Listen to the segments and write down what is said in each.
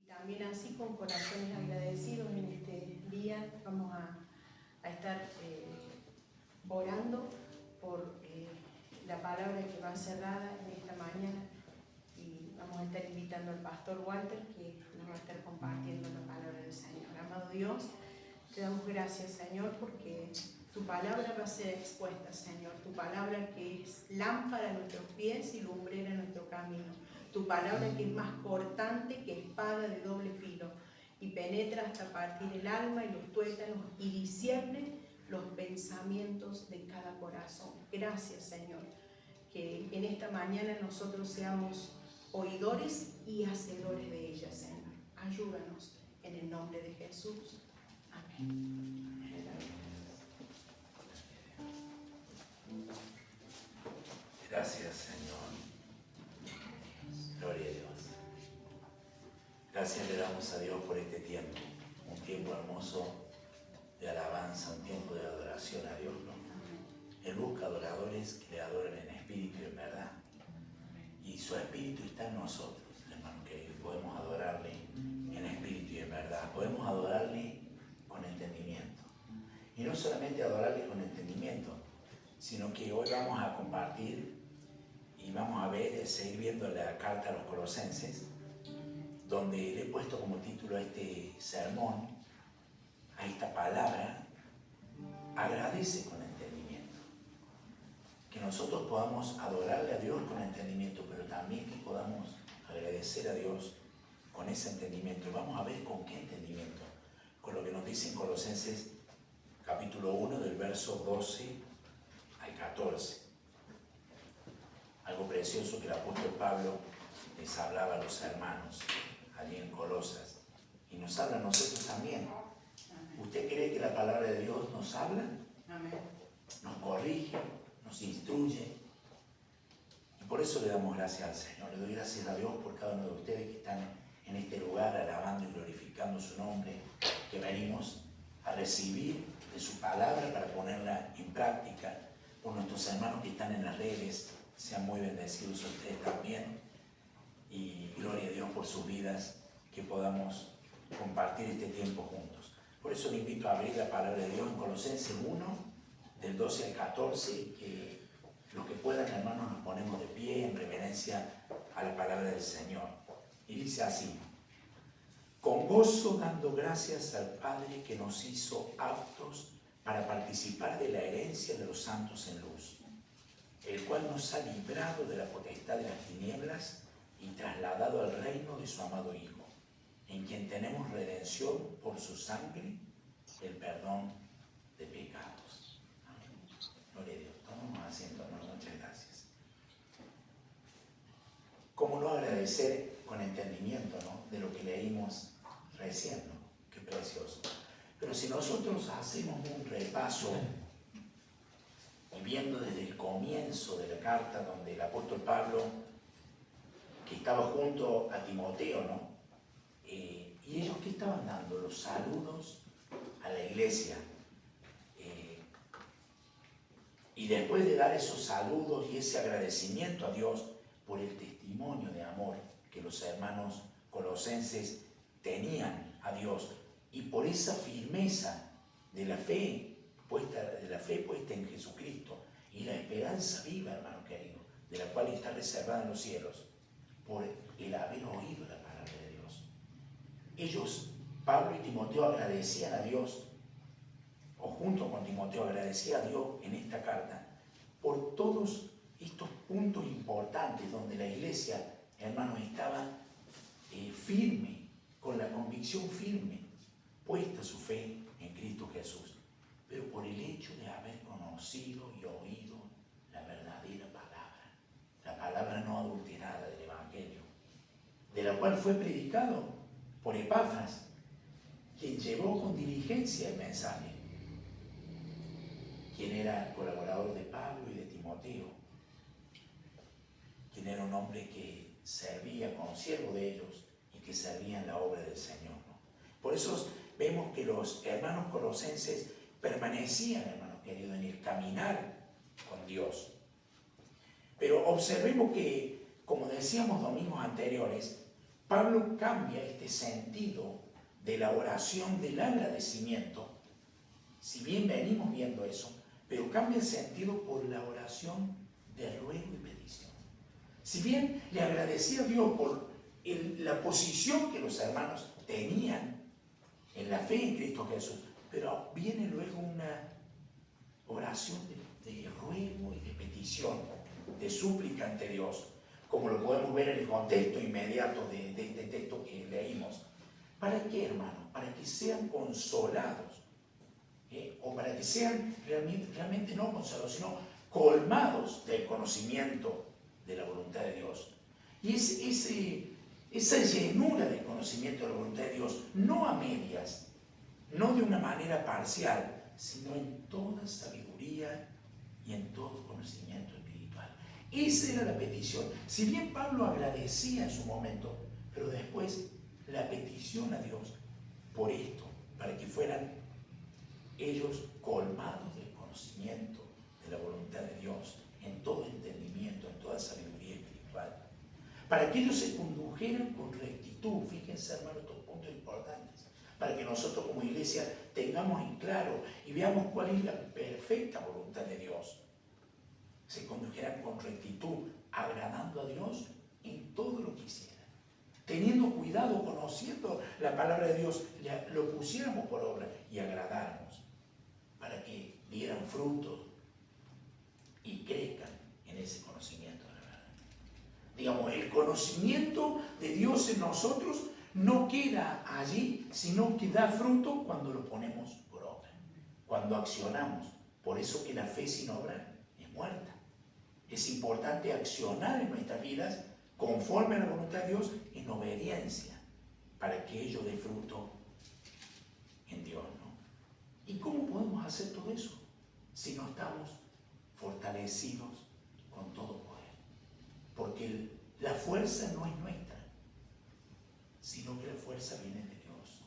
También así, con corazones agradecidos en este día, vamos a estar orando por la palabra que va cerrada en esta mañana, y vamos a estar invitando al pastor Walter, que nos va a estar compartiendo la palabra del Señor. Amado Dios, te damos gracias, Señor, porque tu palabra va a ser expuesta, Señor. Tu palabra que es lámpara a nuestros pies y lumbrera a nuestro camino. Tu palabra que es más cortante que espada de doble filo y penetra hasta partir el alma y los tuétanos y discierne los pensamientos de cada corazón. Gracias, Señor, que en esta mañana nosotros seamos oidores y hacedores de ella, Señor. Ayúdanos en el nombre de Jesús. Amén. Gracias, Señor. Gloria a Dios. Gracias le damos a Dios por este tiempo, un tiempo hermoso de alabanza, un tiempo de adoración a Dios, ¿no? Él busca adoradores que le adoren en espíritu y en verdad. Y su espíritu está en nosotros, hermano, que podemos adorarle en espíritu y en verdad. Podemos adorarle con entendimiento. Y no solamente adorarle con entendimiento, sino que hoy vamos a compartir y vamos a ver, seguir viendo la carta a los Colosenses, donde le he puesto como título a este sermón, a esta palabra: agradece con entendimiento. Que nosotros podamos adorarle a Dios con entendimiento, pero también que podamos agradecer a Dios con ese entendimiento. Y vamos a ver con qué entendimiento. Con lo que nos dice en Colosenses capítulo 1, del verso 12 al 14. Algo precioso que el apóstol Pablo les hablaba a los hermanos allí en Colosas, y nos habla a nosotros también. ¿Usted cree que la palabra de Dios nos habla? Amén. Nos corrige, nos instruye, y por eso le damos gracias al Señor. Le doy gracias a Dios por cada uno de ustedes que están en este lugar alabando y glorificando su nombre, que venimos a recibir de su palabra para ponerla en práctica. Por nuestros hermanos que están en las redes, sean muy bendecidos ustedes también, y gloria a Dios por sus vidas, que podamos compartir este tiempo juntos. Por eso le invito a abrir la palabra de Dios en Colosenses 1, del 12 al 14, que los que puedan, hermanos, nos ponemos de pie en reverencia a la palabra del Señor. Y dice así: con gozo dando gracias al Padre que nos hizo aptos para participar de la herencia de los santos en luz, el cual nos ha librado de la potestad de las tinieblas y trasladado al reino de su amado Hijo, en quien tenemos redención por su sangre, el perdón de pecados. Amén. Gloria a Dios. Tomamos asiento, hermano. Muchas gracias. ¿Cómo no agradecer con entendimiento, ¿no?, de lo que leímos recién, ¿no? Qué precioso. Pero si nosotros hacemos un repaso y viendo desde el comienzo de la carta, donde el apóstol Pablo, que estaba junto a Timoteo, ¿no? Y ellos, ¿qué estaban dando? Los saludos a la iglesia. Y después de dar esos saludos y ese agradecimiento a Dios por el testimonio de amor que los hermanos colosenses tenían a Dios, y por esa firmeza de la fe puesta en Jesucristo, y la esperanza viva, hermano querido, de la cual está reservada en los cielos, por el haber oído la palabra de Dios. Ellos, Pablo y Timoteo, agradecían a Dios, o junto con Timoteo agradecía a Dios en esta carta por todos estos puntos importantes donde la iglesia, hermanos, estaba firme, con la convicción firme, puesta su fe en Cristo Jesús, pero por el hecho de haber conocido y oído la verdadera palabra, la palabra no adulterada del Evangelio, de la cual fue predicado por Epafras, quien llevó con diligencia el mensaje, quien era colaborador de Pablo y de Timoteo, quien era un hombre que servía como siervo de ellos y que servía en la obra del Señor, ¿no? Por eso vemos que los hermanos colosenses permanecían, hermanos queridos, en el caminar con Dios. Pero observemos que como decíamos domingos anteriores, Pablo cambia este sentido de la oración del agradecimiento, si bien venimos viendo eso, pero cambia el sentido por la oración de ruego y petición. Si bien le agradecía a Dios por la posición que los hermanos tenían en la fe en Cristo Jesús, pero viene luego una oración de ruego y de petición, de súplica ante Dios, como lo podemos ver en el contexto inmediato de este texto que leímos. ¿Para qué, hermano? Para que sean consolados, o para que sean realmente no consolados, sino colmados del conocimiento de la voluntad de Dios. Y esa llenura del conocimiento de la voluntad de Dios, no a medias, no de una manera parcial, sino en toda sabiduría y en todo conocimiento espiritual. Esa era la petición. Si bien Pablo agradecía en su momento, pero después la petición a Dios por esto, para que fueran ellos colmados del conocimiento de la voluntad de Dios, en todo entendimiento, en toda sabiduría espiritual, para que ellos se condujeran con rectitud. Fíjense, hermano, estos puntos importantes, para que nosotros como iglesia tengamos en claro y veamos cuál es la perfecta voluntad de Dios. Se condujeran con rectitud, agradando a Dios en todo lo que hicieran, teniendo cuidado, conociendo la palabra de Dios, lo pusiéramos por obra y agradáramos, para que dieran frutos y crezcan en ese conocimiento de la verdad. Digamos, el conocimiento de Dios en nosotros no queda allí, sino que da fruto cuando lo ponemos por obra, cuando accionamos. Por eso que la fe sin obra es muerta. Es importante accionar en nuestras vidas conforme a la voluntad de Dios en obediencia, para que ello dé fruto en Dios, ¿no? ¿Y cómo podemos hacer todo eso si no estamos fortalecidos con todo poder? Porque la fuerza no es nuestra, sino que la fuerza viene de Dios.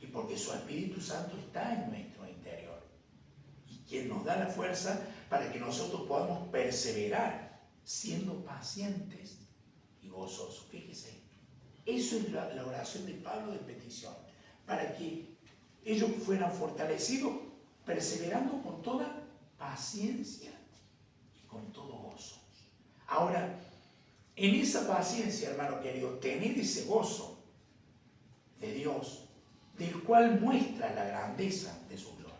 Y porque su Espíritu Santo está en nuestro interior. Y quien nos da la fuerza para que nosotros podamos perseverar siendo pacientes y gozosos. Fíjese, eso es la oración de Pablo de petición, para que ellos fueran fortalecidos, perseverando con toda paciencia y con todo gozo. Ahora, en esa paciencia, hermano querido, tener ese gozo de Dios, del cual muestra la grandeza de su gloria.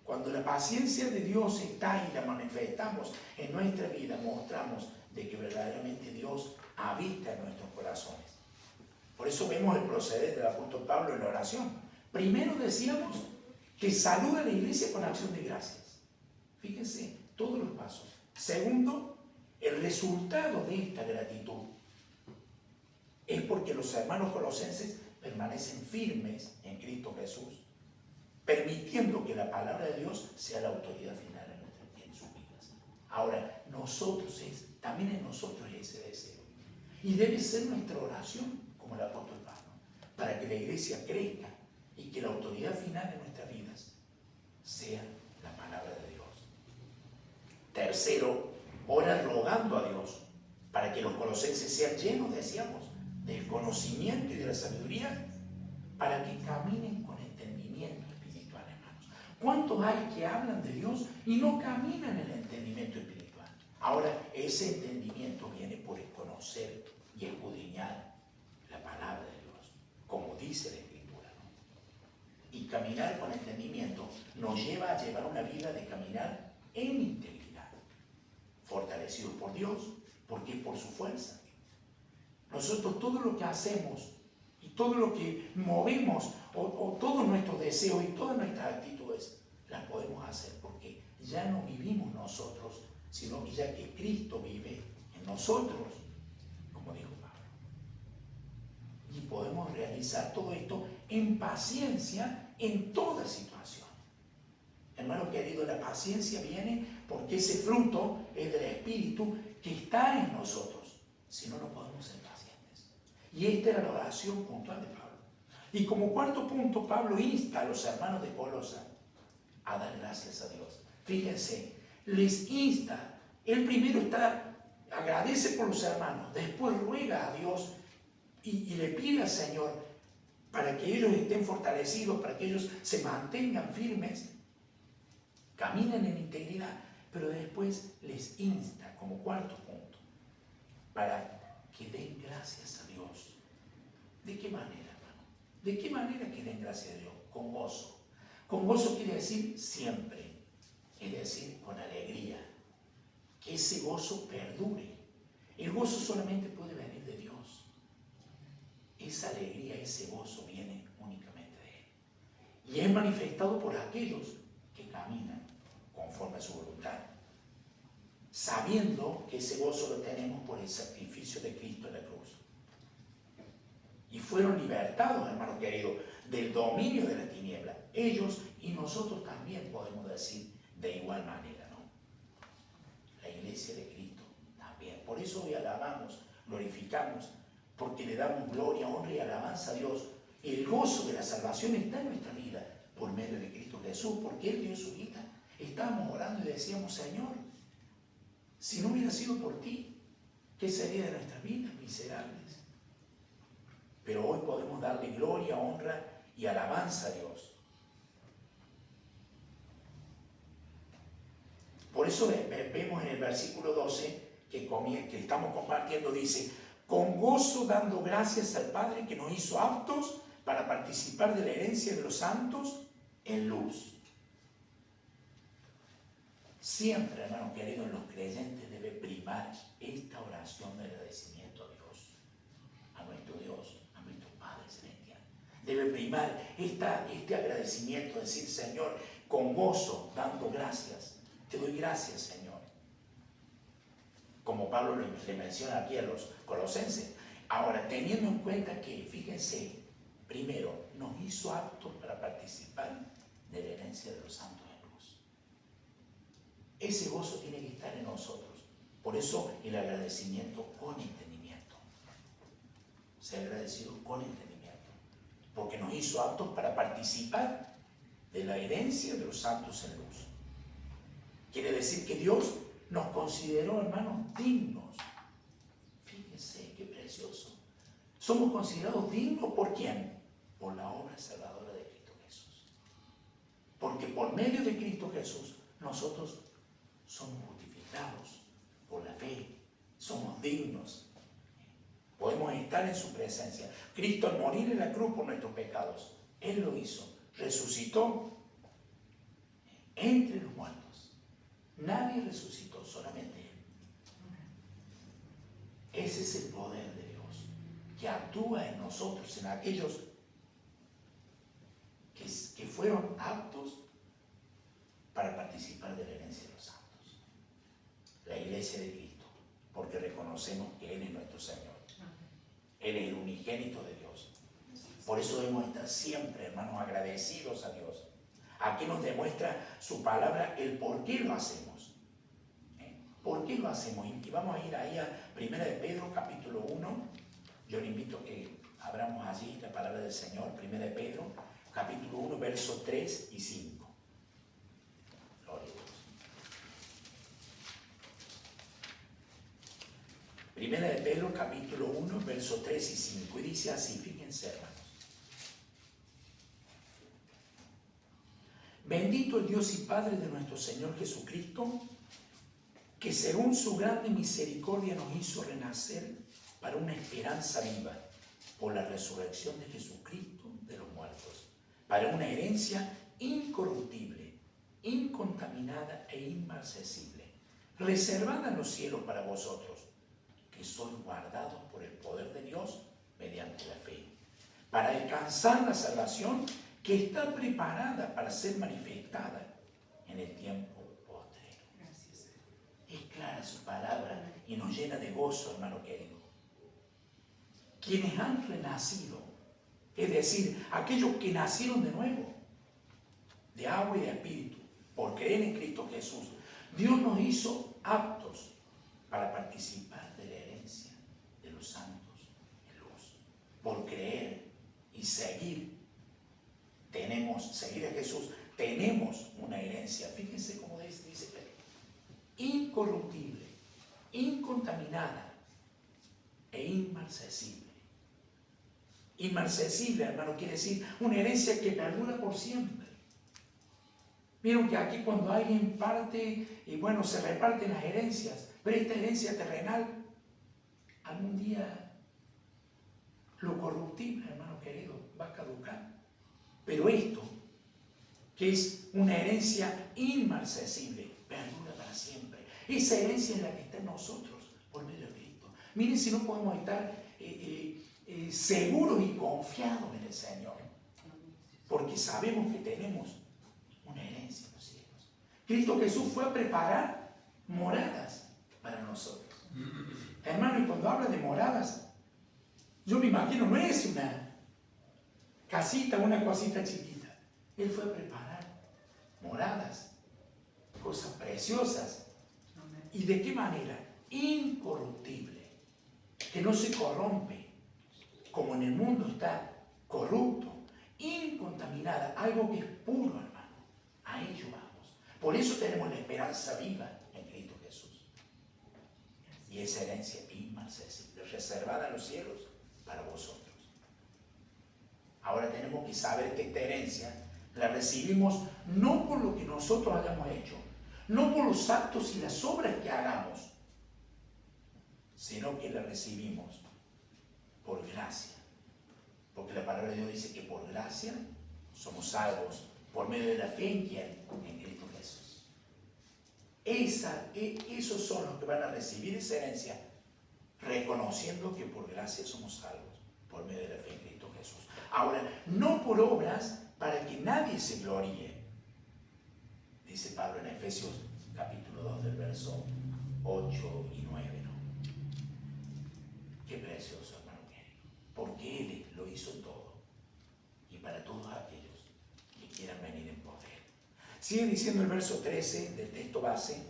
Cuando la paciencia de Dios está y la manifestamos en nuestra vida, mostramos de que verdaderamente Dios habita en nuestros corazones. Por eso vemos el proceder del apóstol Pablo en la oración. Primero decíamos que saluda a la iglesia con acción de gracias. Fíjense todos los pasos. Segundo, el resultado de esta gratitud es porque los hermanos colosenses permanecen firmes en Cristo Jesús, permitiendo que la palabra de Dios sea la autoridad final en sus vidas. Ahora, también en nosotros ese deseo. Y debe ser nuestra oración, como el apóstol Pablo, para que la iglesia crezca y que la autoridad final de nuestras vidas sea la palabra de Dios. Tercero, ora rogando a Dios para que los colosenses sean llenos, decíamos, del conocimiento y de la sabiduría, para que caminen con entendimiento espiritual, hermanos. ¿Cuántos hay que hablan de Dios y no caminan en el entendimiento espiritual? Ahora, ese entendimiento viene por el conocer y escudriñar la palabra de Dios, como dice la Escritura, ¿no? Y caminar con entendimiento nos lleva a llevar una vida de caminar en integridad, fortalecidos por Dios, porque es por su fuerza. Nosotros todo lo que hacemos y todo lo que movemos o todos nuestros deseos y todas nuestras actitudes las podemos hacer porque ya no vivimos nosotros, sino que ya que Cristo vive en nosotros, como dijo Pablo. Y podemos realizar todo esto en paciencia en toda situación. Hermano querido, la paciencia viene porque ese fruto es del Espíritu que está en nosotros. Si no, no podemos ser pacientes. Y esta era la oración puntual de Pablo. Y como cuarto punto, Pablo insta a los hermanos de Colosa a dar gracias a Dios. Fíjense, les insta. Él primero está agradece por los hermanos, después ruega a Dios y le pide al Señor para que ellos estén fortalecidos, para que ellos se mantengan firmes, caminen en integridad, pero después les insta como cuarto punto para que den gracias a Dios. ¿De qué manera, hermano? ¿De qué manera que den gracias a Dios? Con gozo. Con gozo quiere decir siempre, es decir, con alegría. Que ese gozo perdure. El gozo solamente puede venir de Dios. Esa alegría, ese gozo viene únicamente de Él. Y es manifestado por aquellos que caminan conforme a su voluntad, sabiendo que ese gozo lo tenemos por el sacrificio de Cristo en la cruz. Y fueron libertados, hermano querido, del dominio de la tiniebla. Ellos y nosotros también podemos decir de igual manera, ¿no? La iglesia de Cristo también. Por eso hoy alabamos, glorificamos, porque le damos gloria, honra y alabanza a Dios. El gozo de la salvación está en nuestra vida por medio de Cristo Jesús, porque Él dio su vida. Estábamos orando y decíamos, Señor, si no hubiera sido por ti, ¿qué sería de nuestras vidas miserables? Pero hoy podemos darle gloria, honra y alabanza a Dios. Por eso vemos en el versículo 12 que estamos compartiendo, dice, con gozo dando gracias al Padre que nos hizo aptos para participar de la herencia de los santos en luz. Siempre, hermano querido, en los creyentes debe primar esta oración de agradecimiento a Dios, a nuestro Dios, a nuestro Padre Celestial. Debe primar este agradecimiento, decir, Señor, con gozo, dando gracias. Te doy gracias, Señor. Como Pablo le menciona aquí a los colosenses. Ahora, teniendo en cuenta que, fíjense, primero, nos hizo aptos para participar de la herencia de los santos en luz. Ese gozo tiene que estar en nosotros. Por eso el agradecimiento con entendimiento. Ser agradecido con entendimiento. Porque nos hizo aptos para participar de la herencia de los santos en luz. Quiere decir que Dios nos consideró, hermanos, dignos. Fíjense qué precioso. Somos considerados dignos ¿por quién? Por la obra salvadora de Cristo Jesús. Porque por medio de Cristo Jesús nosotros somos justificados por la fe. Somos dignos. Podemos estar en su presencia. Cristo al morir en la cruz por nuestros pecados, Él lo hizo. Resucitó entre los muertos. Nadie resucitó, solamente Él. Ese es el poder de Dios, que actúa en nosotros, en aquellos que fueron aptos para participar de la herencia de los santos. La iglesia de Cristo, porque reconocemos que Él es nuestro Señor. Él es el unigénito de Dios. Por eso debemos estar siempre, hermanos, agradecidos a Dios. Aquí nos demuestra su palabra el por qué lo hacemos. ¿Por qué lo hacemos? Y vamos a ir ahí a 1 de Pedro, capítulo 1. Yo le invito a que abramos allí la palabra del Señor. 1 de Pedro, capítulo 1, versos 3 y 5. Gloria a Dios. 1 de Pedro, capítulo 1, versos 3 y 5. Y dice así, fíjense, hermanos. Bendito el Dios y Padre de nuestro Señor Jesucristo, que según su grande misericordia nos hizo renacer para una esperanza viva por la resurrección de Jesucristo de los muertos, para una herencia incorruptible, incontaminada e inmarcesible, reservada en los cielos para vosotros, que sois guardados por el poder de Dios mediante la fe, para alcanzar la salvación que está preparada para ser manifestada en el tiempo postrero. Gracias. Es clara su palabra y nos llena de gozo, hermano querido. Quienes han renacido, es decir, aquellos que nacieron de nuevo, de agua y de espíritu, por creer en Cristo Jesús, Dios nos hizo aptos para participar de la herencia de los santos en luz. Por creer y seguir a Jesús, tenemos una herencia. Fíjense cómo dice, incorruptible, incontaminada e inmarcesible. Inmarcesible, hermano, quiere decir una herencia que perdura por siempre. Vieron que aquí cuando alguien parte, y bueno, se reparten las herencias, pero esta herencia terrenal, algún día lo corruptible, hermano querido, va a caducar. Pero esto, que es una herencia inmarcesible, perdura para siempre. Esa herencia es la que está en nosotros por medio de Cristo. Miren si no podemos estar seguros y confiados en el Señor, porque sabemos que tenemos una herencia en los cielos. Cristo Jesús fue a preparar moradas para nosotros. Hermano, y cuando habla de moradas, yo me imagino, no es una casita, una cosita chiquita. Él fue a preparar moradas, cosas preciosas. ¿Y de qué manera? Incorruptible, que no se corrompe, como en el mundo está corrupto, incontaminada, algo que es puro, hermano. A ello vamos. Por eso tenemos la esperanza viva en Cristo Jesús. Y esa herencia inmarcesible, reservada en los cielos para vosotros. Ahora tenemos que saber que esta herencia la recibimos no por lo que nosotros hayamos hecho, no por los actos y las obras que hagamos, sino que la recibimos por gracia. Porque la palabra de Dios dice que por gracia somos salvos por medio de la fe en ¿quién? En Cristo Jesús. Esos son los que van a recibir esa herencia, reconociendo que por gracia somos salvos por medio de la fe en Cristo Jesús. Ahora, no por obras para que nadie se gloríe. Dice Pablo en Efesios capítulo 2 del verso 8 y 9, ¿no? Qué precioso, hermano querido. Porque Él lo hizo todo. Y para todos aquellos que quieran venir en poder. Sigue diciendo el verso 13 del texto base,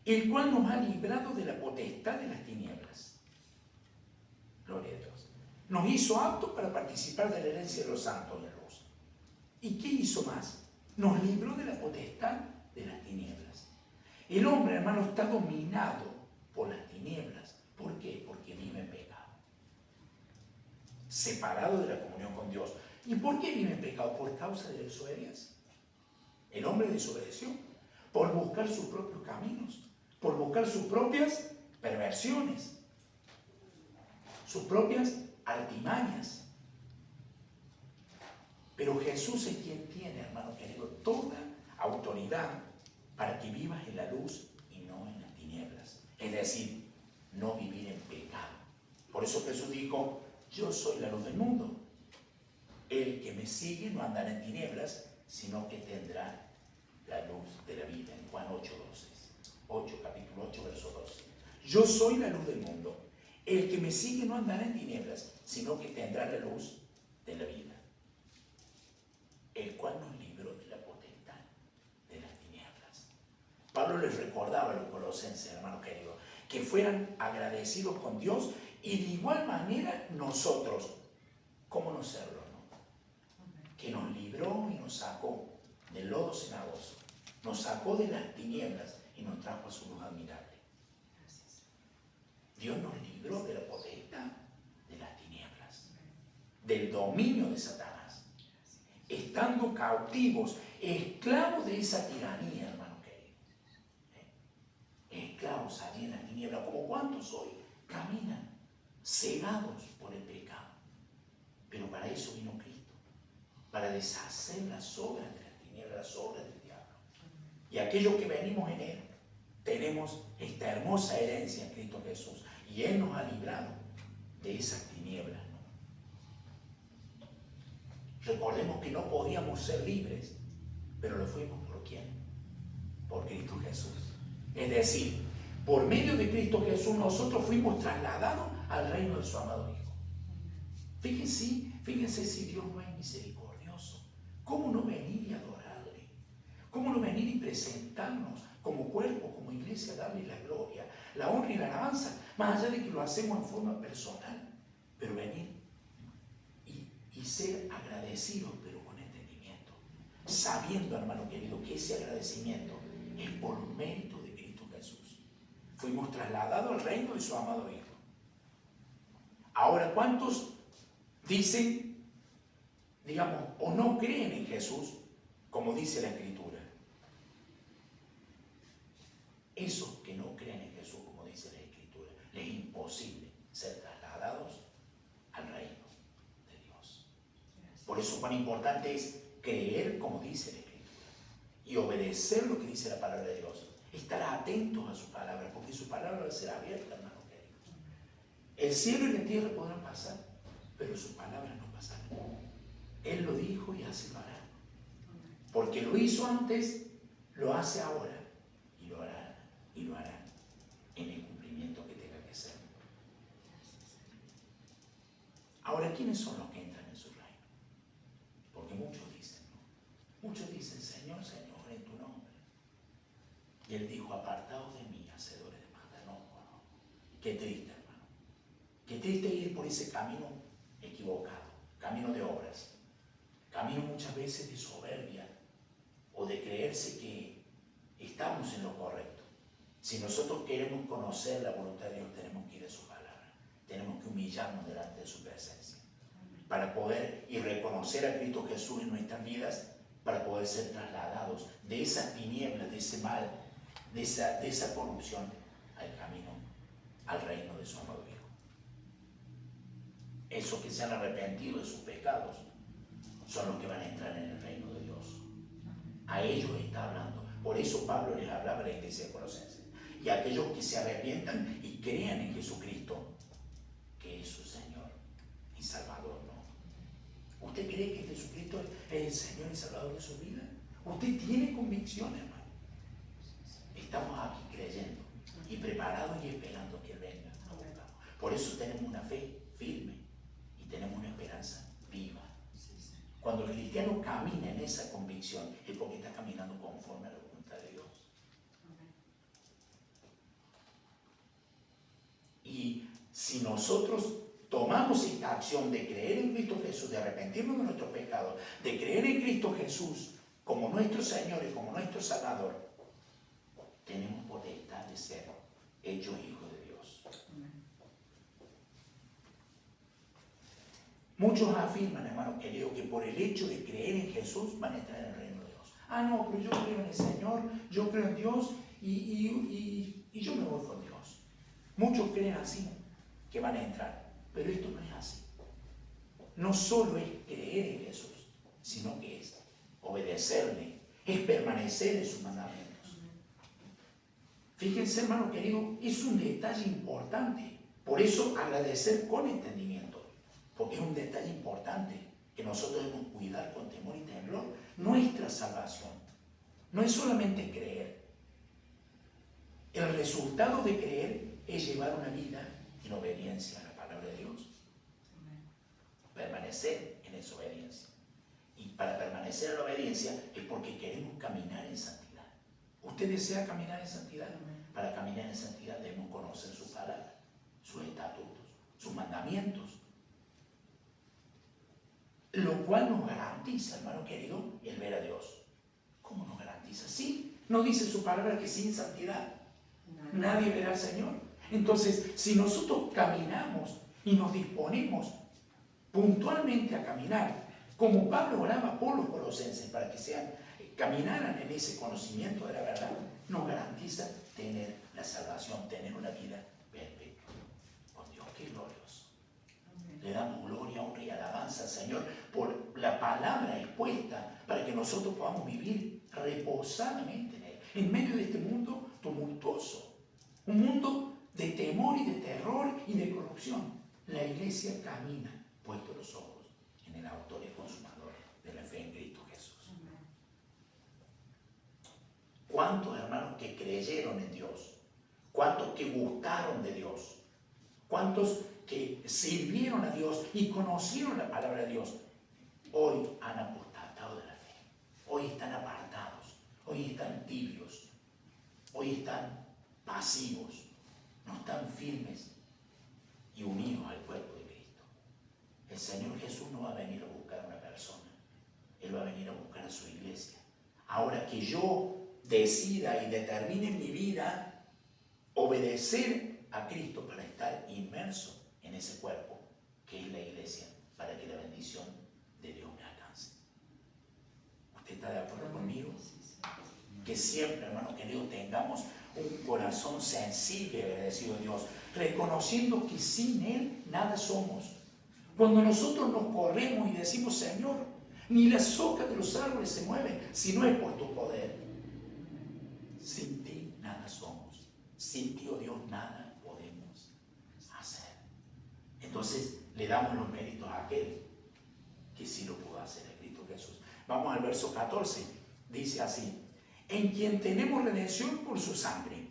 el cual nos ha librado de la potestad de las tinieblas. Gloria a Dios. Nos hizo aptos para participar de la herencia de los santos en luz. ¿Y qué hizo más? Nos libró de la potestad de las tinieblas. El hombre, hermano, está dominado por las tinieblas. ¿Por qué? Porque vive en pecado. Separado de la comunión con Dios. ¿Y por qué vive en pecado? Por causa de la desobediencia. El hombre desobedeció por buscar sus propios caminos, por buscar sus propias perversiones, sus propias artimañas. Pero Jesús es quien tiene, hermano querido, toda autoridad para que vivas en la luz y no en las tinieblas. Es decir, no vivir en pecado. Por eso Jesús dijo, yo soy la luz del mundo. El que me sigue no andará en tinieblas, sino que tendrá la luz de la vida. En Juan 8, capítulo 8, verso 12. Yo soy la luz del mundo. El que me sigue no andará en tinieblas, sino que tendrá la luz de la vida. El cual nos libró de la potestad de las tinieblas. Pablo les recordaba a los colosenses, hermanos queridos, que fueran agradecidos con Dios y de igual manera nosotros, ¿cómo no serlo? Que nos libró y nos sacó del lodo cenagoso, nos sacó de las tinieblas y nos trajo a su luz admirable. Dios nos libró de la potestad de las tinieblas, del dominio de Satanás, estando cautivos, esclavos de esa tiranía, hermano querido. Esclavos allí en la tiniebla, como cuantos hoy caminan cegados por el pecado. Pero para eso vino Cristo, para deshacer las obras de las tinieblas, las obras del diablo. Y aquellos que venimos en Él, tenemos esta hermosa herencia en Cristo Jesús. Y Él nos ha librado de esas tinieblas, ¿no? Recordemos que no podíamos ser libres, pero lo fuimos ¿por quién? Por Cristo Jesús. Es decir, por medio de Cristo Jesús nosotros fuimos trasladados al reino de su amado Hijo. Fíjense si Dios no es misericordioso. ¿Cómo no venir y adorarle? ¿Cómo no venir y presentarnos como cuerpo, como iglesia, darle la gloria, la honra y la alabanza, más allá de que lo hacemos en forma personal? Pero venir y ser agradecidos, pero con entendimiento, sabiendo, hermano querido, que ese agradecimiento es por mérito de Cristo Jesús. Fuimos trasladados al reino de su amado Hijo. Ahora, ¿cuántos dicen, digamos, o no creen en Jesús, como dice la Escritura? Esos que no creen en Jesús, como dice la Escritura, les es imposible ser trasladados al reino de Dios. Por eso cuán importante es creer como dice la Escritura y obedecer lo que dice la palabra de Dios. Estar atentos a su palabra, porque su palabra va a ser abierta, hermano querido. El cielo y la tierra podrán pasar, pero su palabra no pasará. Él lo dijo y así lo hará. Porque lo hizo antes, lo hace ahora y lo hará en el cumplimiento que tenga que ser. Ahora, ¿quiénes son los que entran en su reino? Porque muchos dicen, ¿no? Muchos dicen, Señor, Señor, en tu nombre. Y Él dijo, apartaos de mí, hacedores de maldad. No. Qué triste, hermano. Qué triste ir por ese camino equivocado, camino de obras, camino muchas veces de soberbia o de creerse que estamos en lo correcto. Si nosotros queremos conocer la voluntad de Dios, tenemos que ir a su palabra. Tenemos que humillarnos delante de su presencia para poder y reconocer a Cristo Jesús en nuestras vidas, para poder ser trasladados de esas tinieblas, de ese mal, de esa corrupción al camino, al reino de su amado Hijo. Esos que se han arrepentido de sus pecados son los que van a entrar en el reino de Dios. A ellos está hablando. Por eso Pablo les hablaba a la iglesia de Colosenses. Y a aquellos que se arrepientan y crean en Jesucristo, que es su Señor y Salvador, ¿no? ¿Usted cree que Jesucristo es el Señor y Salvador de su vida? ¿Usted tiene convicción, hermano? Estamos aquí creyendo y preparados y esperando que Él venga. Por eso tenemos una fe firme y tenemos una esperanza viva. Cuando el cristiano camina en esa convicción, es porque está caminando conforme a la voluntad de Dios. Y si nosotros tomamos esta acción de creer en Cristo Jesús, de arrepentirnos de nuestros pecados, de creer en Cristo Jesús como nuestro Señor y como nuestro Salvador, tenemos potestad de ser hechos hijos de Dios. Muchos afirman, hermano querido, que por el hecho de creer en Jesús van a entrar en el reino de Dios. Ah, no, pero yo creo en el Señor, yo creo en Dios y yo me voy con Dios. Muchos creen así, que van a entrar, pero esto no es así. No solo es creer en Jesús, sino que es obedecerle, es permanecer en sus mandamientos. Fíjense, hermano querido, es un detalle importante. Por eso agradecer con entendimiento, porque es un detalle importante que nosotros debemos cuidar con temor y temblor. Nuestra salvación no es solamente creer. El resultado de creer es llevar una vida en obediencia a la palabra de Dios. Permanecer en esa obediencia. Y para permanecer en la obediencia es porque queremos caminar en santidad. ¿Usted desea caminar en santidad? Para caminar en santidad debemos conocer su palabra, sus estatutos, sus mandamientos. Lo cual nos garantiza, hermano querido, el ver a Dios. ¿Cómo nos garantiza? Sí, no dice su palabra que sin santidad nadie verá al Señor. Entonces, si nosotros caminamos y nos disponemos puntualmente a caminar, como Pablo oraba por los colosenses para que caminaran en ese conocimiento de la verdad, nos garantiza tener la salvación, tener una vida perpetua con Dios. ¡Qué glorioso! Le damos gloria, honra y alabanza al Señor por la palabra expuesta para que nosotros podamos vivir reposadamente en Él, en medio de este mundo tumultuoso, un mundo de temor y de terror y de corrupción. La iglesia camina puesto los ojos en el autor y consumador de la fe en Cristo Jesús. ¿Cuántos hermanos que creyeron en Dios? ¿Cuántos que gustaron de Dios? ¿Cuántos que sirvieron a Dios y conocieron la palabra de Dios? Hoy han apostatado de la fe. Hoy están apartados. Hoy están tibios. Hoy están pasivos. No están firmes y unidos al cuerpo de Cristo. El Señor Jesús no va a venir a buscar a una persona. Él va a venir a buscar a su iglesia. Ahora que yo decida y determine en mi vida obedecer a Cristo para estar inmerso en ese cuerpo que es la iglesia, para que la bendición de Dios me alcance. ¿Usted está de acuerdo conmigo? Que siempre, hermano querido, tengamos un corazón sensible, agradecido a Dios, reconociendo que sin Él nada somos. Cuando nosotros nos corremos y decimos, Señor, ni las hojas de los árboles se mueven, si no es por tu poder. Sin ti nada somos. Sin ti, oh Dios, nada podemos hacer. Entonces le damos los méritos a aquel que sí lo pudo hacer, a Cristo Jesús. Vamos al verso 14. Dice así: en quien tenemos redención por su sangre.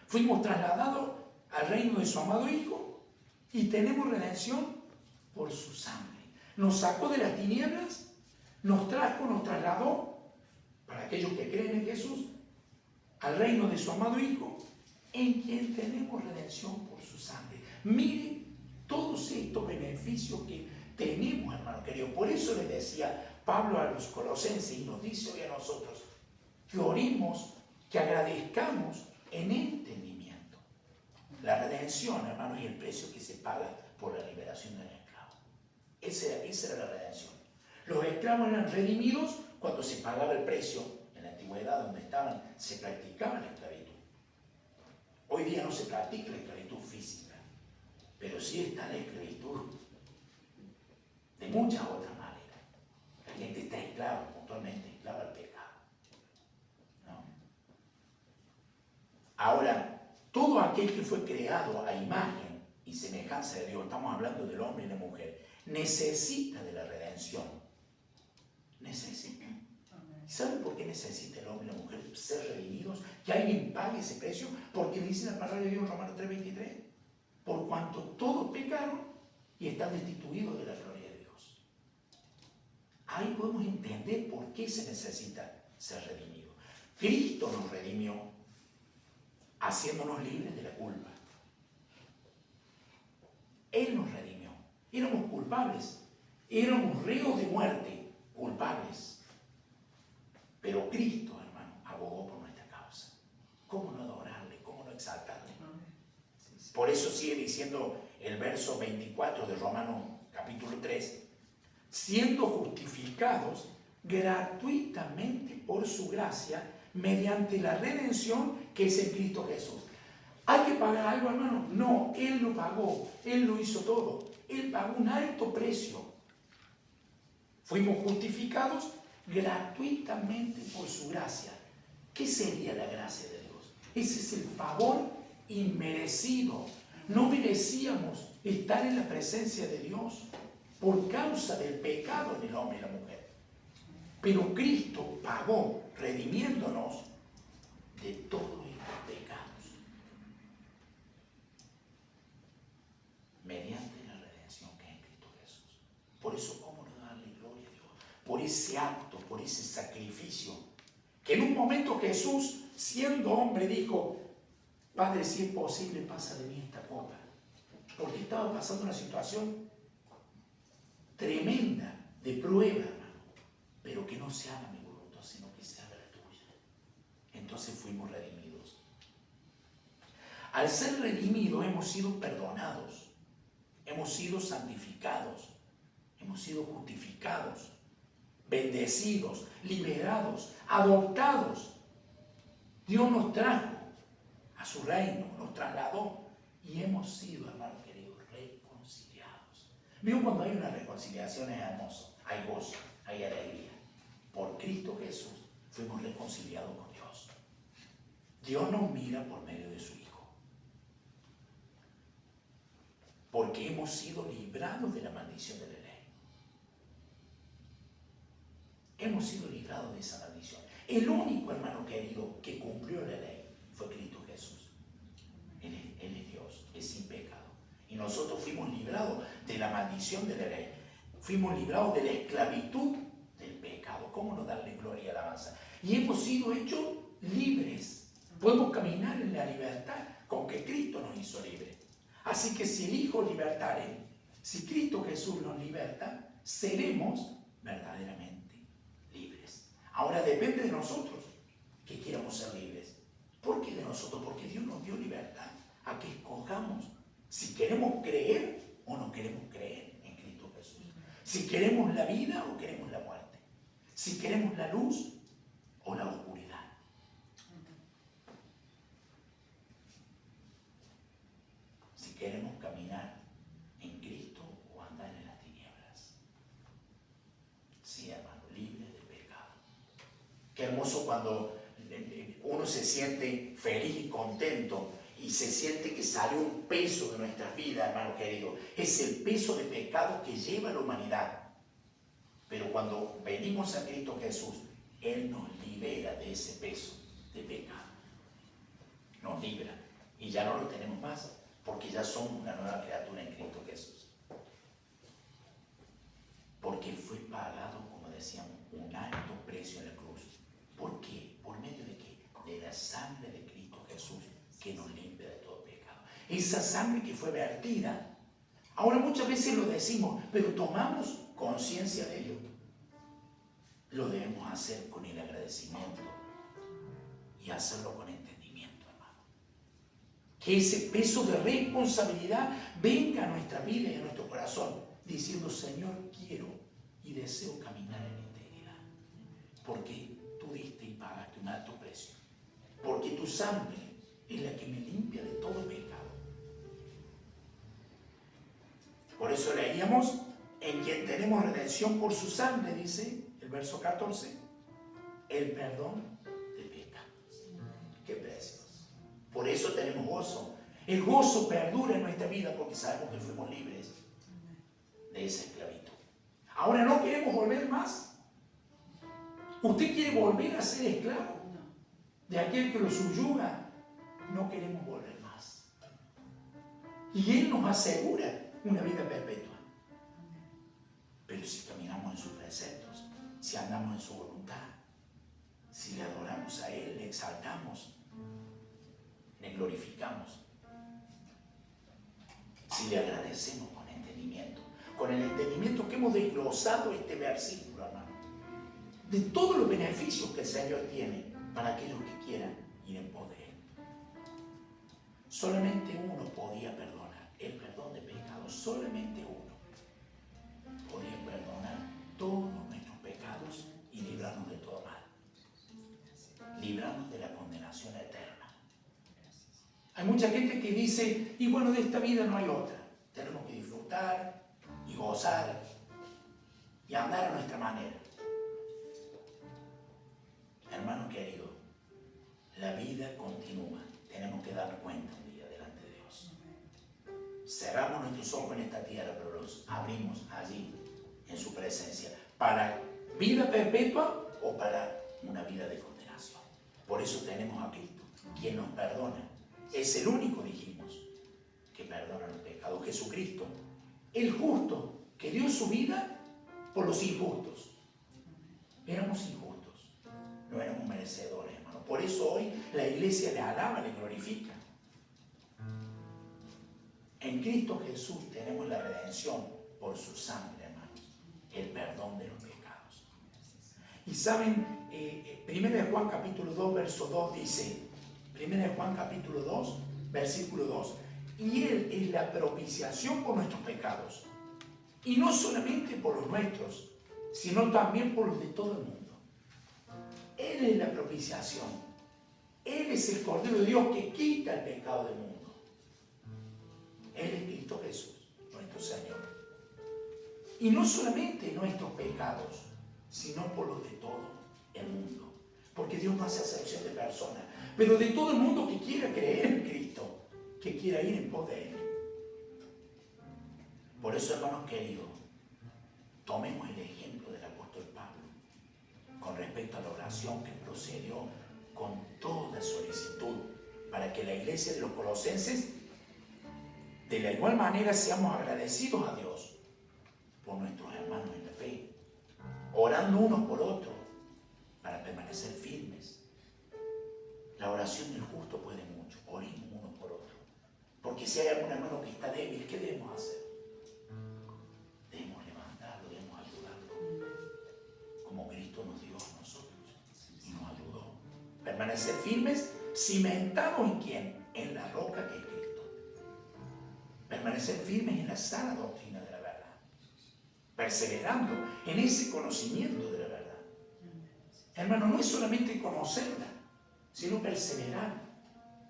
Fuimos trasladados al reino de su amado Hijo y tenemos redención por su sangre. Nos sacó de las tinieblas, nos trajo, nos trasladó, para aquellos que creen en Jesús, al reino de su amado Hijo, en quien tenemos redención por su sangre. Mire todos estos beneficios que tenemos, hermano querido. Por eso le decía Pablo a los colosenses, y nos dice hoy a nosotros, que oremos, que agradezcamos en entendimiento. La redención, hermano, es el precio que se paga por la liberación del esclavo. Esa era la redención. Los esclavos eran redimidos cuando se pagaba el precio. En la antigüedad, donde estaban, se practicaba la esclavitud. Hoy día no se practica la esclavitud física, pero sí está la esclavitud de muchas otras maneras. La gente está esclava, puntualmente esclava al pecado. Ahora, todo aquel que fue creado a imagen y semejanza de Dios, estamos hablando del hombre y la mujer, necesita de la redención. Necesita. ¿Saben por qué necesita el hombre y la mujer ser redimidos? Que alguien pague ese precio, porque dice la palabra de Dios en Romanos 3:23. Por cuanto todos pecaron y están destituidos de la gloria de Dios. Ahí podemos entender por qué se necesita ser redimido. Cristo nos redimió haciéndonos libres de la culpa. Él nos redimió. Éramos culpables. Éramos reos de muerte, culpables. Pero Cristo, hermano, abogó por nuestra causa. ¿Cómo no adorarle? ¿Cómo no exaltarle? Por eso sigue diciendo el verso 24 de Romanos capítulo 3, siendo justificados gratuitamente por su gracia, mediante la redención que es en Cristo Jesús. ¿Hay que pagar algo, hermano? No, Él lo pagó, Él lo hizo todo. Él pagó un alto precio. Fuimos justificados gratuitamente por su gracia. ¿Qué sería la gracia de Dios? Ese es el favor inmerecido. No merecíamos estar en la presencia de Dios por causa del pecado en el hombre y la mujer. Pero Cristo pagó, redimiéndonos de todos estos pecados, mediante la redención que es en Cristo Jesús. Por eso, ¿cómo no darle gloria a Dios? Por ese acto, por ese sacrificio, que en un momento Jesús, siendo hombre, dijo, Padre, si es posible, pasa de mí esta copa. Porque estaba pasando una situación tremenda, de prueba, hermano. Pero que no se haga mi voluntad, sino que se haga la tuya. Entonces fuimos redimidos. Al ser redimidos hemos sido perdonados, hemos sido santificados, hemos sido justificados, bendecidos, liberados, adoptados. Dios nos trajo a su reino, nos trasladó y hemos sido, hermano querido, reconciliados. ¿Vio cuando hay una reconciliación? Es hermoso, hay gozo, hay alegría. Por Cristo Jesús fuimos reconciliados con Dios. Dios nos mira por medio de su Hijo. Porque hemos sido librados de la maldición de la ley. Hemos sido librados de esa maldición. El único, hermano querido, que cumplió la ley fue Cristo Jesús. Él es Dios, es sin pecado. Y nosotros fuimos librados de la maldición de la ley. Fuimos librados de la esclavitud del pecado. ¿Cómo no darle gloria y alabanza? Y hemos sido hechos libres. Podemos caminar en la libertad con que Cristo nos hizo libres. Así que si el Hijo libertare, si Cristo Jesús nos liberta, seremos verdaderamente libres. Ahora depende de nosotros que queramos ser libres. ¿Por qué de nosotros? Porque Dios nos dio libertad a que escojamos si queremos creer o no queremos creer en Cristo Jesús. Si queremos la vida o queremos la muerte. Si queremos la luz o la oscuridad. Si queremos caminar en Cristo o andar en las tinieblas. Sí, hermano, libre del pecado. Qué hermoso cuando uno se siente feliz y contento y se siente que sale un peso de nuestra vida, hermano querido. Es el peso de pecado que lleva la humanidad. Pero cuando venimos a Cristo Jesús, Él nos libera de ese peso de pecado. Nos libra. Y ya no lo tenemos más, porque ya somos una nueva criatura en Cristo Jesús. Porque fue pagado, como decíamos, un alto precio en la cruz. ¿Por qué? ¿Por medio de qué? De la sangre de Cristo Jesús, que nos limpia de todo pecado. Esa sangre que fue vertida. Ahora muchas veces lo decimos, pero tomamos conciencia de ello. Lo debemos hacer con el agradecimiento y hacerlo con entendimiento, hermano. Que ese peso de responsabilidad venga a nuestra vida y a nuestro corazón, diciendo: Señor, quiero y deseo caminar en integridad. Porque tú diste y pagaste un alto precio. Porque tu sangre es la que me limpia de todo pecado. Por eso leíamos: en quien tenemos redención por su sangre, dice el verso 14, el perdón de pecados. Qué precioso. Por eso tenemos gozo. El gozo perdura en nuestra vida porque sabemos que fuimos libres de esa esclavitud. Ahora no queremos volver más. ¿Usted quiere volver a ser esclavo de aquel que lo subyuga? No queremos volver más. Y Él nos asegura una vida perpetua. Pero si caminamos en sus preceptos, si andamos en su voluntad, si le adoramos a Él, le exaltamos, le glorificamos, si le agradecemos con el entendimiento que hemos desglosado este versículo, hermano, de todos los beneficios que el Señor tiene para aquellos que quieran ir en pos de Él. Solamente uno podía perdonar el perdón de pecados, solamente uno podía perdonar todos nuestros pecados y librarnos de todo mal, librarnos de la condenación eterna. Hay mucha gente que dice: y bueno, de esta vida no hay otra, tenemos que disfrutar y gozar y andar a nuestra manera. Hermano querido, la vida continúa. Tenemos que dar cuenta un día delante de Dios. Cerramos nuestros ojos en esta tierra, pero los abrimos allí en su presencia, para vida perpetua o para una vida de condenación. Por eso tenemos a Cristo, quien nos perdona. Es el único, dijimos, que perdona los pecados. Jesucristo, el justo, que dio su vida por los injustos. Éramos injustos, no éramos merecedores, hermano. Por eso hoy la iglesia le alaba, le glorifica. En Cristo Jesús tenemos la redención por su sangre, hermano, el perdón de los pecados. Y saben, 1 Juan capítulo 2, verso 2 dice, 1 Juan capítulo 2, versículo 2, y Él es la propiciación por nuestros pecados, y no solamente por los nuestros, sino también por los de todo el mundo. Él es la propiciación. Él es el Cordero de Dios que quita el pecado del mundo. Él es Cristo Jesús, nuestro Señor. Y no solamente nuestros pecados, sino por los de todo el mundo. Porque Dios no hace acepción de personas, pero de todo el mundo que quiera creer en Cristo, que quiera ir en pos de Él. Por eso, hermanos queridos, tomemos el ejemplo del apóstol Pablo con respecto a la oración que procedió con toda solicitud para que la iglesia de los colosenses de la igual manera seamos agradecidos a Dios por nuestros hermanos en la fe, orando unos por otros para permanecer firmes. La oración del justo puede mucho. Oremos unos por otros, porque si hay algún hermano que está débil, ¿qué debemos hacer? Debemos levantarlo, debemos ayudarlo, como Cristo nos dio a nosotros y nos ayudó. Permanecer firmes ¿Cimentado en quién? En la roca que es Cristo. Permanecer firmes en la sana doctrina de la verdad. Perseverando en ese conocimiento de la verdad. Hermano, no es solamente conocerla, sino perseverar.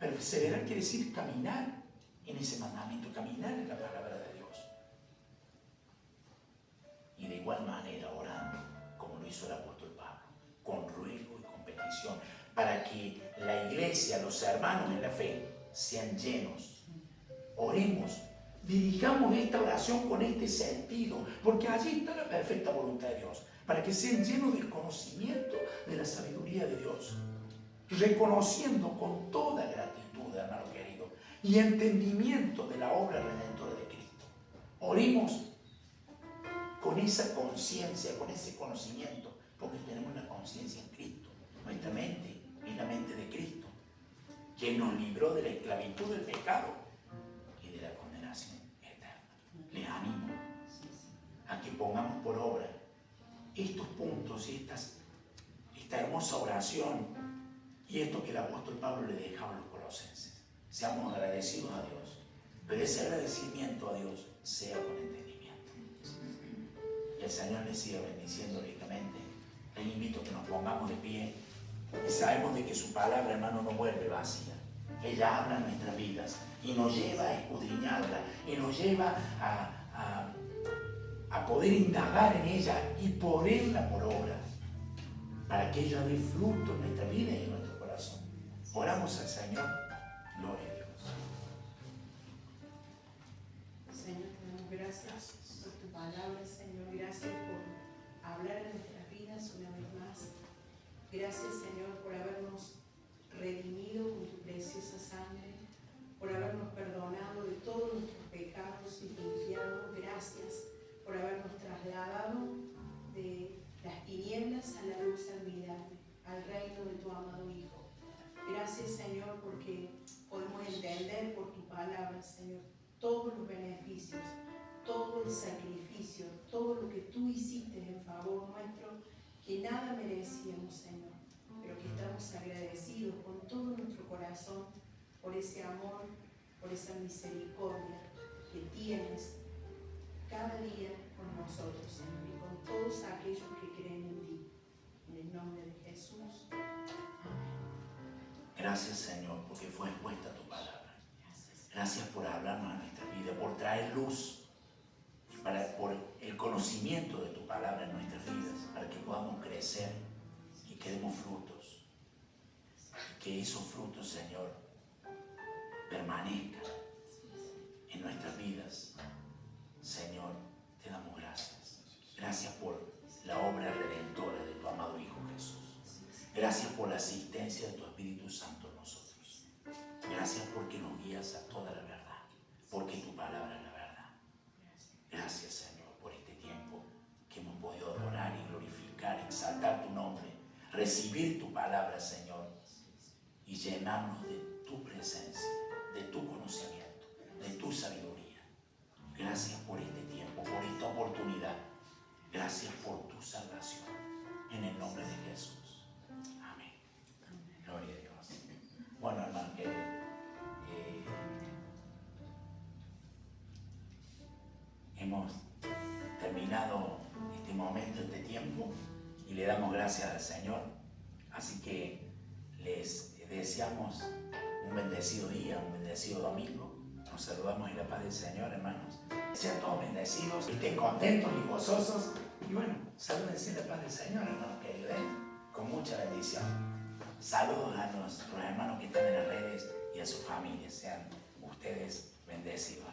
Perseverar quiere decir caminar en ese mandamiento, caminar en la palabra de Dios. Y de igual manera orando, como lo hizo el apóstol Pablo, con ruego y con petición, para que la iglesia, los hermanos en la fe, sean llenos. Oremos, dirijamos esta oración con este sentido, porque allí está la perfecta voluntad de Dios, para que sean llenos del conocimiento de la sabiduría de Dios, reconociendo con toda gratitud, hermano querido, y entendimiento de la obra redentora de Cristo. Oremos con esa conciencia, con ese conocimiento, porque tenemos una conciencia en Cristo. Nuestra mente es la mente de Cristo, quien nos libró de la esclavitud del pecado y de la condenación eterna. Les animo a que pongamos por obra estos puntos y esta hermosa oración y esto que el apóstol Pablo le dejaba a los colosenses. Seamos agradecidos a Dios, pero ese agradecimiento a Dios sea con entendimiento. Que el Señor les siga bendiciendo ricamente. Les invito a que nos pongamos de pie y sabemos de que su palabra, hermano, no vuelve vacía. Ella habla en nuestras vidas y nos lleva a escudriñarla y nos lleva a poder indagar en ella y ponerla por obra para que ella dé fruto en nuestra vida y en nuestro corazón. Oramos al Señor. Gloria a Dios. Señor, te damos gracias por tu palabra, Señor. Gracias por hablar en nuestras vidas una vez más. Gracias, Señor, por habernos redimido con tu preciosa sangre, por habernos perdonado de todos nuestros pecados y limpiado. Gracias por habernos trasladado de las tinieblas a la luz admirable, al reino de tu amado Hijo. Gracias, Señor, porque podemos entender por tu palabra, Señor, todos los beneficios, todo el sacrificio, todo lo que tú hiciste en favor nuestro, que nada merecíamos, Señor, pero que estamos agradecidos con todo nuestro corazón por ese amor, por esa misericordia que tienes cada día con nosotros, Señor, y con todos aquellos que creen en ti. En el nombre de Jesús. Amén. Gracias, Señor, porque fue expuesta tu palabra. Gracias por hablarnos a nuestra vida, por traer luz, por el conocimiento de tu palabra en nuestras vidas, para que podamos crecer y que demos frutos. Y que esos frutos, Señor, permanezcan en nuestras vidas. Señor, te damos gracias. Gracias por la obra redentora de tu amado Hijo Jesús. Gracias por la asistencia de tu Espíritu Santo en nosotros. Gracias porque nos guías a toda la verdad, porque tu palabra es la verdad. Gracias, Señor, por este tiempo que hemos podido adorar y glorificar, exaltar tu nombre, recibir tu palabra, Señor, y llenarnos de tu presencia, de tu conocimiento, de tu sabiduría. Gracias por este tiempo, por esta oportunidad. Gracias por tu salvación. En el nombre de Jesús. Amén. Gloria a Dios. Bueno, hermano, hemos terminado este momento, este tiempo, y le damos gracias al Señor. Así que les deseamos un bendecido día, un bendecido domingo. Nos saludamos en la paz del Señor, hermanos. Sean todos bendecidos, estén contentos y gozosos. Y bueno, salúdense en la paz del Señor, hermanos queridos, con mucha bendición. Saludos a nuestros hermanos que están en las redes y a sus familias. Sean ustedes bendecidos.